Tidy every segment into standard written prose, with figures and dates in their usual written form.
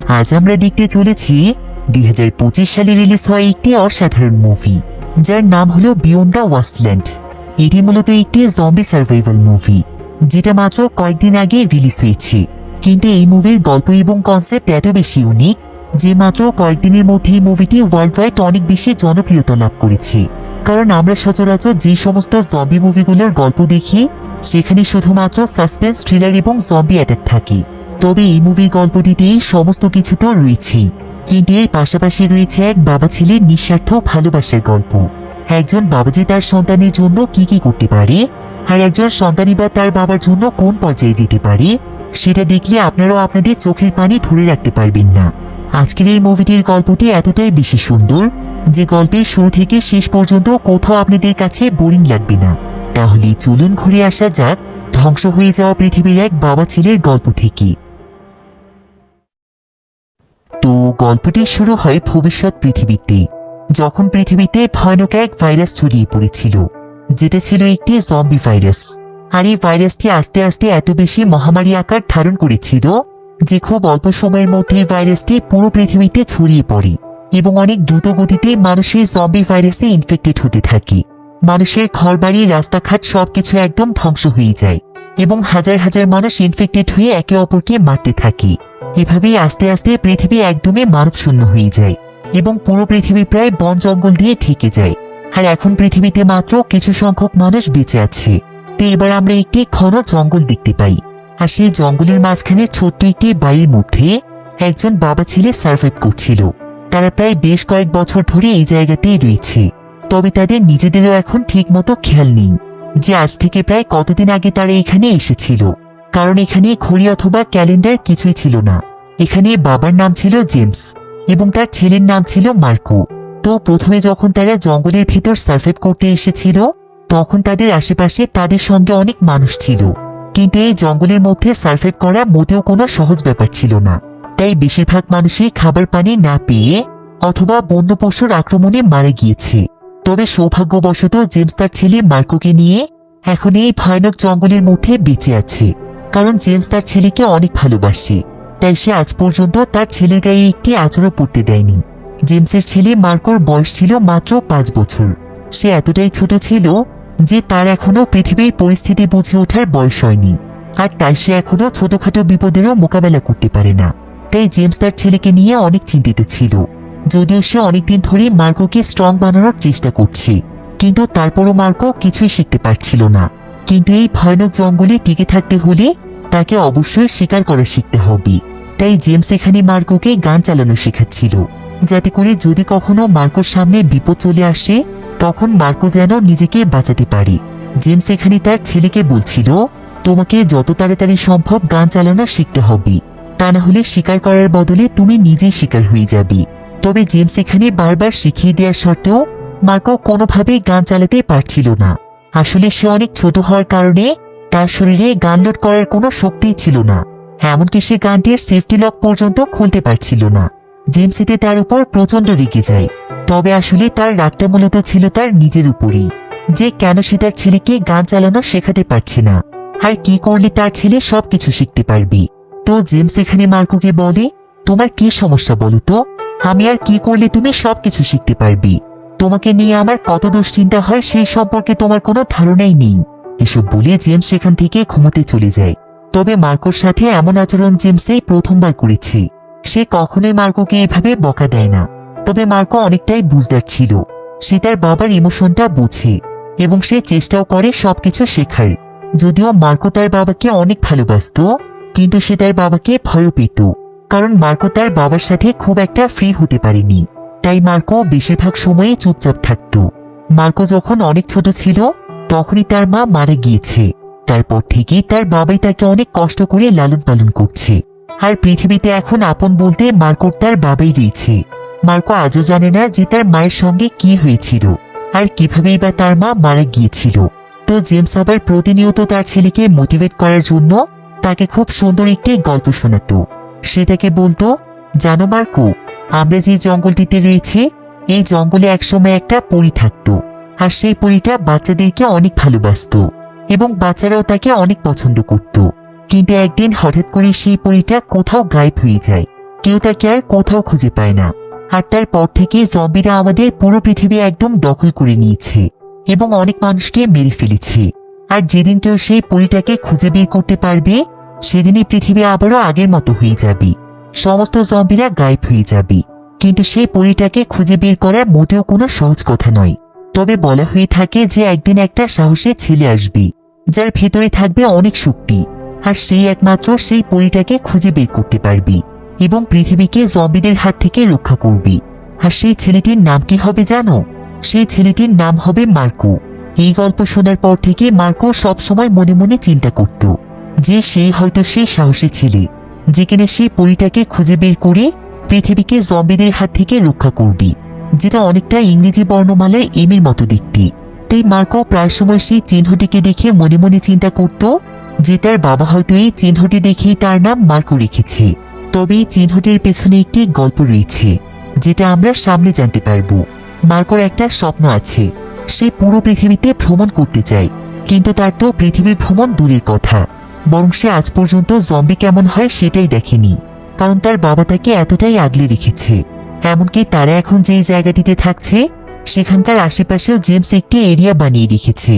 আজ আমরা দেখতে চলেছি 2025 সালে রিলিজ হওয়া একটি অসাধারণ মুভি, যার নাম হলো বিয়ন্ড দ্য ওয়াস্টল্যান্ড। এটি মূলত একটি জম্বি সার্ভাইভাল মুভি, যেটা মাত্র কয়েকদিন আগে রিলিজ হয়েছে। কিন্তু এই মুভির গল্প এবং কনসেপ্ট এত বেশি ইউনিক যে মাত্র কয়েকদিনের মধ্যে এই মুভিটি ওয়ার্ল্ড ওয়াইড অনেক বেশি জনপ্রিয়তা লাভ করেছে। কারণ আমরা সচরাচর যে সমস্ত জম্বি মুভিগুলোর গল্প দেখি, সেখানে শুধুমাত্র সাসপেন্স, থ্রিলার এবং জম্বি অ্যাটাক থাকে। তবে এই মুভির গল্পটিতে এই সমস্ত কিছু তো রয়েছেই, কিন্তু এর পাশাপাশি রয়েছে এক বাবা ছেলের নিঃস্বার্থ ভালোবাসার গল্প। একজন বাবা যে তার সন্তানের জন্য কি কি করতে পারে, আর একজন সন্তানই বা তার বাবার জন্য কোন পর্যায়ে যেতে পারে, সেটা দেখলে আপনারাও আপনাদের চোখের পানি ধরে রাখতে পারবেন না। আজকের এই মুভিটির গল্পটি এতটাই বেশি সুন্দর যে গল্পের শুরু থেকে শেষ পর্যন্ত কোথাও আপনাদের কাছে বোরিং লাগবে না। তাহলে চলুন ঘুরে আসা যাক ধ্বংস হয়ে যাওয়া পৃথিবীর এক বাবা ছেলের গল্প থেকে। তো গল্পটি শুরু হয় ভবিষ্যৎ পৃথিবীতে, যখন পৃথিবীতে ভয়ানক এক ভাইরাস ছড়িয়ে পড়েছিল, যেটা ছিল একটি জম্বি ভাইরাস। আর এই ভাইরাসটি আস্তে আস্তে এত বেশি মহামারী আকার ধারণ করেছিল যে খুব অল্প সময়ের মধ্যে ভাইরাসটি পুরো পৃথিবীতে ছড়িয়ে পড়ে এবং অনেক দ্রুত গতিতে মানুষের জম্বি ভাইরাসে ইনফেক্টেড হতে থাকে। মানুষের ঘরবাড়ি, রাস্তাঘাট সবকিছু একদম ধ্বংস হয়ে যায় এবং হাজার হাজার মানুষ ইনফেক্টেড হয়ে একে অপরকে মারতে থাকে। এভাবেই আস্তে আস্তে পৃথিবী একদমই মানব শূন্য হয়ে যায় এবং পুরো পৃথিবী প্রায় বন জঙ্গল দিয়ে ঢেকে যায়। আর এখন পৃথিবীতে মাত্র কিছু সংখ্যক মানুষ বেঁচে আছে। তো এবার আমরা একটি ঘন জঙ্গল দেখতে পাই, আর সেই জঙ্গলের মাঝখানে ছোট্ট একটি বাড়ির মধ্যে একজন বাবা ছেলে সার্ভাইভ করছিল। তারা প্রায় বেশ কয়েক বছর ধরে এই জায়গাতেই রয়েছে, তবে তাদের নিজেদেরও এখন ঠিক মতো খেয়াল নেই যে আজ থেকে প্রায় কতদিন আগে তারা এখানে এসেছিল। কারণ এখানে ঘড়ি অথবা ক্যালেন্ডার কিছুই ছিল না। এখানে বাবার নাম ছিল জেমস এবং তার ছেলের নাম ছিল মার্কো। তো প্রথমে যখন তারা জঙ্গলের ভেতর সার্ভাইভ করতে এসেছিল, তখন তাদের আশেপাশে তাদের সঙ্গে অনেক মানুষ ছিল, কিন্তু এই জঙ্গলের মধ্যে সার্ভাইভ করা মোটেও কোনো সহজ ব্যাপার ছিল না। তাই বেশিরভাগ মানুষই খাবার পানি না পেয়ে অথবা বন্য পশুর আক্রমণে মারা গিয়েছে। তবে সৌভাগ্যবশত জেমস তার ছেলে মার্কোকে নিয়ে এখন এই ভয়ানক জঙ্গলের মধ্যে বেঁচে আছে। কারণ জেমস তার ছেলেকে অনেক ভালোবাসে, তাই সে আজ পর্যন্ত তার ছেলের গায়ে একটি আঁচড়ও পড়তে দেয়নি। জেমসের ছেলে মার্কোর বয়স ছিল মাত্র 5 বছর। সে এতটাই ছোট ছিল যে তার এখনো পৃথিবীর পরিস্থিতি বুঝে ওঠার বয়স হয়নি, আর তাই সে এখনো ছোটখাটো বিপদেরও মোকাবেলা করতে পারে না। তাই জেমস তার ছেলেকে নিয়ে অনেক চিন্তিত ছিল। যদিও সে অনেকদিন ধরে মার্কোকে স্ট্রং বানানোর চেষ্টা করছে, কিন্তু তারপরও মার্কো কিছুই শিখতে পারছিল না। কিন্তু এই ভয়ানক জঙ্গলে টিকে থাকতে হলে তাকে অবশ্যই শিকার করা শিখতে হবে। তাই জেমস এখানে মার্কোকে গান চালানো শেখাচ্ছিল, যাতে করে যদি কখনো মার্কোর সামনে বিপদ চলে আসে তখন মার্কো যেন নিজেকে বাঁচাতে পারে। জেমস এখানে তার ছেলেকে বলছিল, তোমাকে যত তাড়াতাড়ি সম্ভব গান চালানো শিখতে হবে, তা না হলে শিকার করার বদলে তুমি নিজেই শিকার হয়ে যাবে। তবে জেমস এখানে বারবার শিখিয়ে দেওয়ার সত্ত্বেও মার্কো কোনোভাবেই গান চালাতে পারছিল না। আসলে সে অনেক ছোট হওয়ার কারণে তার শরীরে গান লোড করার কোনো শক্তিই ছিল না, এমনকি সে গানটির সেফটি লক পর্যন্ত খুলতে পারছিল না। জেমস এতে তার উপর প্রচন্ড রেগে যায়। তবে আসলে তার রাগটা মূলত ছিল তার নিজের উপরেই, যে কেন সে তার ছেলেকে গান চালানো শেখাতে পারছে না, আর কি করলে তার ছেলে সবকিছু শিখতে পারবে। তো জেমস এখানে মার্কোকে বলে, তোমার কি সমস্যা বলো তো? আমি আর কি করলে তুমি সবকিছু শিখতে পারবে? তোমাকে নিয়ে আমার কত দুশ্চিন্তা হয় সেই সম্পর্কে তোমার কোনো ধারণাই নেই। এসব বলে জেমস সেখান থেকে ঘুমোতে চলে যায়। তবে মার্কোর সাথে এমন আচরণ জেমসই প্রথমবার করেছে। সে কখনোই মার্কোকে এভাবে বকা দেয় না। তবে মার্কো অনেকটাই বুঝদার ছিল, সে তার বাবার ইমোশনটা বোঝে এবং সে চেষ্টাও করে সবকিছু শেখার। যদিও মার্কো তার বাবাকে অনেক ভালোবাসত, কিন্তু সে তার বাবাকে ভয় পেত, কারণ মার্কো তার বাবার সাথে খুব একটা ফ্রি হতে পারেনি। তাই মার্কো বেশিরভাগ সময়ে চুপচাপ থাকত। মার্কো যখন অনেক ছোট ছিল তখনই তার মা মারা গিয়েছে। তারপর থেকে তার বাবাই তাকে অনেক কষ্ট করে লালন পালন করছে। আর পৃথিবীতে এখন আপন বলতে মার্কোর তার বাবাই রয়েছে। মার্কো আজও জানে না যে তার মায়ের সঙ্গে কি হয়েছিল আর কিভাবেই বা তার মা মারা গিয়েছিল। তো জেমস আবার প্রতিনিয়ত তার ছেলেকে মোটিভেট করার জন্য তাকে খুব সুন্দর একটি গল্প শোনাতো। সে তাকে বলতো, জানো মার্কো, আমরা যে জঙ্গলটিতে রয়েছে এই জঙ্গলে একসময় একটা পরী থাকতো, আর সেই পরীটা বাচ্চাদেরকে অনেক ভালোবাসতো এবং বাচ্চারাও তাকে অনেক পছন্দ করত। কিন্তু একদিন হঠাৎ করে সেই পরীটা কোথাও গায়েব হয়ে যায়। কেউ তাকে আর কোথাও খুঁজে পায় না। আর তারপর থেকে জম্বিরা আমাদের পুরো পৃথিবী একদম দখল করে নিয়েছে এবং অনেক মানুষকে মেরে ফেলেছে। আর যেদিন কেউ সেই পরীটাকে খুঁজে বের করতে পারবে, সেদিনই পৃথিবী আবারও আগের মতো হয়ে যাবে, সমস্ত জম্বিরা গায়েব হয়ে যাবে। কিন্তু সেই পরীটাকে খুঁজে বের করার মোটেও কোনো সহজ কথা নয়। তবে বলা হয়ে থাকে যে একদিন একটা সাহসী ছেলে আসবে, যার ভেতরে থাকবে অনেক শক্তি, আর সেই একমাত্র সেই পরীটাকে খুঁজে বের করতে পারবে এবং পৃথিবীকে জম্বিদের হাত থেকে রক্ষা করবে। আর সেই ছেলেটির নাম কি হবে জানো? সেই ছেলেটির নাম হবে মার্কো। এই গল্প শোনার পর থেকে মার্কো সবসময় মনে মনে চিন্তা করত যে সে হয়তো সেই সাহসী ছেলে, যেখানে সেই পরীটাকে খুঁজে বের করে পৃথিবীকে জম্বিদের হাত থেকে রক্ষা করবে, যেটা অনেকটা ইংরেজি বর্ণমালার এমের মতো দেখতে। তাই মার্কো প্রায় সময় সেই চিহ্নটিকে দেখে মনে মনে চিন্তা করত যে তার বাবা হয়তো এই চিহ্নটি দেখেই তার নাম মার্কো রেখেছে। তবে এই চিহ্নটির পেছনে একটি গল্প রয়েছে, যেটা আমরা সামনে জানতে পারব। মার্কোর একটা স্বপ্ন আছে, সে পুরো পৃথিবীতে ভ্রমণ করতে চায়, কিন্তু তার তো পৃথিবী ভ্রমণ দূরের কথা, বরং সে আজ পর্যন্ত জম্বি কেমন হয় সেটাই দেখেনি, কারণ তার বাবা তাকে এতটাই আগলে রেখেছে। এমনকি তারা এখন যে জায়গাটিতে থাকছে সেখানকার আশেপাশেও জেমস একটি এরিয়া বানিয়ে রেখেছে,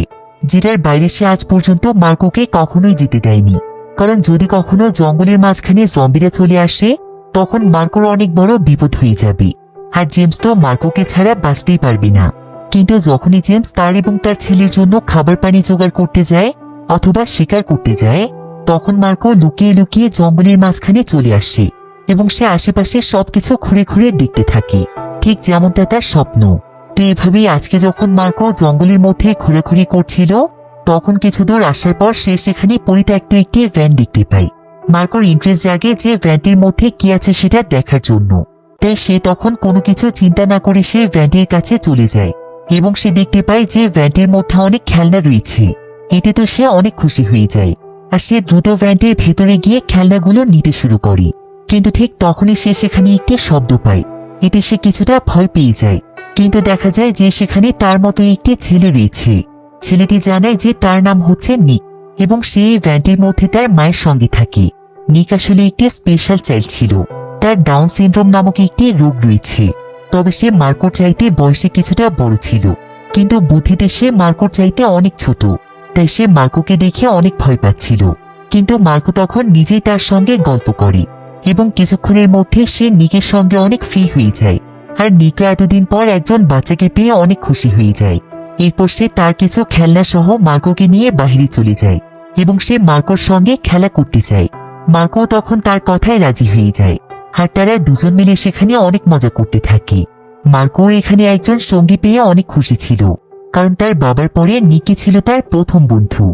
যেটার বাইরে সে আজ পর্যন্ত মার্কোকে কখনোই যেতে দেয়নি। কারণ যদি কখনো জঙ্গলের মাঝখানে জম্বিরা চলে আসে, তখন মার্কোর অনেক বড় বিপদ হয়ে যাবে, আর জেমস তো মার্কোকে ছাড়া বাঁচতেই পারবে না। কিন্তু যখনই জেমস তার এবং তার ছেলের জন্য খাবার পানি জোগাড় করতে যায় অথবা শিকার করতে যায়, তখন মার্কো লুকিয়ে লুকিয়ে জঙ্গলের মাঝখানে চলে আসে এবং সে আশেপাশে সবকিছু ঘুরে ঘুরে দেখতে থাকে, ঠিক যেমনটা তার স্বপ্ন। তো এভাবেই আজকে যখন মার্কো জঙ্গলের মধ্যে ঘোরাঘুরি করছিল, তখন কিছু দূর আসার পর সে সেখানে পরিত্যক্ত একটি ভ্যান দেখতে পায়। মার্কোর ইন্টারেস্ট জাগে যে ভ্যানটির মধ্যে কি আছে সেটা দেখার জন্য। তাই সে তখন কোনো কিছু চিন্তা না করে সে ভ্যানটির কাছে চলে যায় এবং সে দেখতে পায় যে ভ্যানটির মধ্যে অনেক খেলনা রয়েছে। এতে তো সে অনেক খুশি হয়ে যায়, আর সে দ্রুত ভ্যানটির ভেতরে গিয়ে খেলনাগুলো নিতে শুরু করে। কিন্তু ঠিক তখনই সে সেখানে একটি শব্দ পায়। এতে সে কিছুটা ভয় পেয়ে যায়, কিন্তু দেখা যায় যে সেখানে তার মতো একটি ছেলে রয়েছে। ছেলেটি জানায় যে তার নাম হচ্ছে নিক এবং সে এই ভ্যানটির মধ্যে তার মায়ের সঙ্গে থাকে। নিক আসলে একটি স্পেশাল চাইল্ড ছিল, তার ডাউন সিনড্রোম নামক একটি রোগ রয়েছে। তবে সে মার্কোর চাইতে বয়সে কিছুটা বড় ছিল, কিন্তু বুদ্ধিতে সে মার্কোর চাইতে অনেক ছোট। তাই সে মার্কোকে দেখে অনেক ভয় পাচ্ছিল। কিন্তু মার্কো তখন নিজেই তার সঙ্গে গল্প করে এবং কিছুক্ষণের মধ্যে সে নিকের সঙ্গে অনেক ফ্রি হয়ে যায়। আর নিকো এতদিন পর একজন বাচ্চাকে পেয়ে অনেক খুশি হয়ে যায়। এরপর সে তার কিছু খেলনা সহ মার্কোকে নিয়ে বাইরে চলে যায় এবং সে মার্কোর সঙ্গে খেলা করতে চায়। মার্কো তখন তার কথায় রাজি হয়ে যায়, আর তারা দুজন মিলে সেখানে অনেক মজা করতে থাকে। মার্কো এখানে একজন সঙ্গী পেয়ে অনেক খুশি ছিল, কারণ তার বাবার পরে নিকি ছিল তার প্রথম বন্ধু।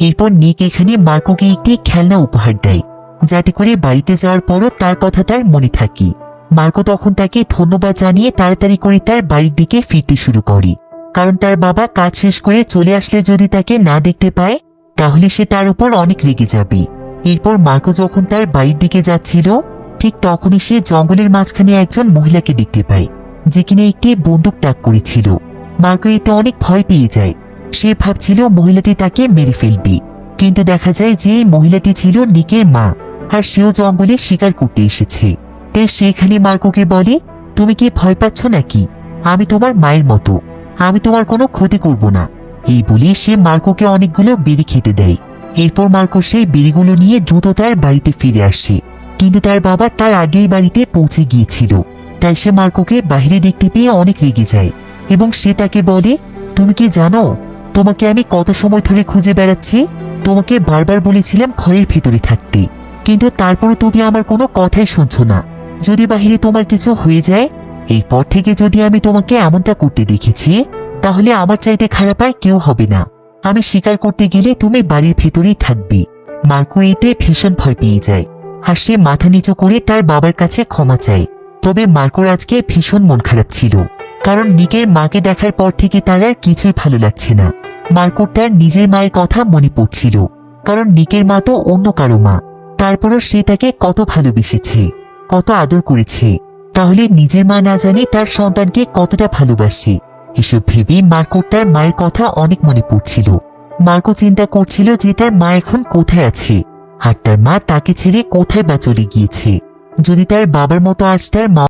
এরপর নিক এখানে মার্কোকে একটি খেলনা উপহার দেয়, যাতে করে বাড়িতে যাওয়ার পরও তার কথা তার মনে থাকে। মার্কো তখন তাকে ধন্যবাদ জানিয়ে তাড়াতাড়ি করে তার বাড়ির দিকে ফিরতে শুরু করে, কারণ তার বাবা কাজ শেষ করে চলে আসলে যদি তাকে না দেখতে পায়, তাহলে সে তার উপর অনেক রেগে যাবে। এরপর মার্কো যখন তার বাড়ির দিকে যাচ্ছিল, ঠিক তখনই সে জঙ্গলের মাঝখানে একজন মহিলাকে দেখতে পায়, যে কিনা একটি বন্দুক তাক করেছিল। মার্কো এতে অনেক ভয় পেয়ে যায়। সে ভাবছিল মহিলাটি তাকে মেরে ফেলবে, কিন্তু দেখা যায় যে এই মহিলাটি ছিল নিকের মা, আর সেও জঙ্গলে শিকার করতে এসেছে। তাই সেখানে মার্কোকে বলে, তুমি কি ভয় পাচ্ছ নাকি? আমি তোমার মায়ের মতো, আমি তোমার কোনো ক্ষতি করব না। এই বলে সে মার্কোকে অনেকগুলো বিড়ি খেতে দেয়। এরপর মার্কো সেই বিড়িগুলো নিয়ে দ্রুত তার বাড়িতে ফিরে আসে, কিন্তু তার বাবা তার আগেই বাড়িতে পৌঁছে গিয়েছিল। তাই সে মার্কোকে বাইরে দেখতে পেয়ে অনেক রেগে যায় এবং সে তাকে বলে, তুমি কি জানো তোমাকে আমি কত সময় ধরে খুঁজে বেড়াচ্ছি? তোমাকে বারবার বলেছিলাম ঘরের ভেতরে থাকতে, কিন্তু তারপরে তুমি আমার কোনো কথাই শুনছো না। যদি বাহিরে তোমার কিছু হয়ে যায়, এরপর থেকে যদি আমি তোমাকে এমনটা করতে দেখেছি, তাহলে আমার চাইতে খারাপ আর কেউ হবে না। আমি শিকার করতে গেলে তুমি বাড়ির ভেতরেই থাকবে। মার্কো এতে ভীষণ ভয় পেয়ে যায়, আর সে মাথা নিচু করে তার বাবার কাছে ক্ষমা চায়। তবে মার্কোর আজকে ভীষণ মন খারাপ ছিল, কারণ নিকের মাকে দেখার পর থেকে তার আর কিছুই ভালো লাগছে না। মার্কোর তার নিজের মায়ের কথা মনে পড়ছিল, কারণ নিকের মা তো অন্য কারো মা। তারপরও সে তাকে কত ভালোবেসেছে, কত আদর করেছে, তাহলে নিজের মা না জানি তার সন্তানকে কতটা ভালোবাসে। এসব ভেবে মার্কোর তার মায়ের কথা অনেক মনে পড়ছিল। মার্কো চিন্তা করছিল যে তার মা এখন কোথায় আছে, আর তার মা তাকে ছেড়ে কোথায় বা চলে গিয়েছে। যদি তার বাবার মতো আজ তার মা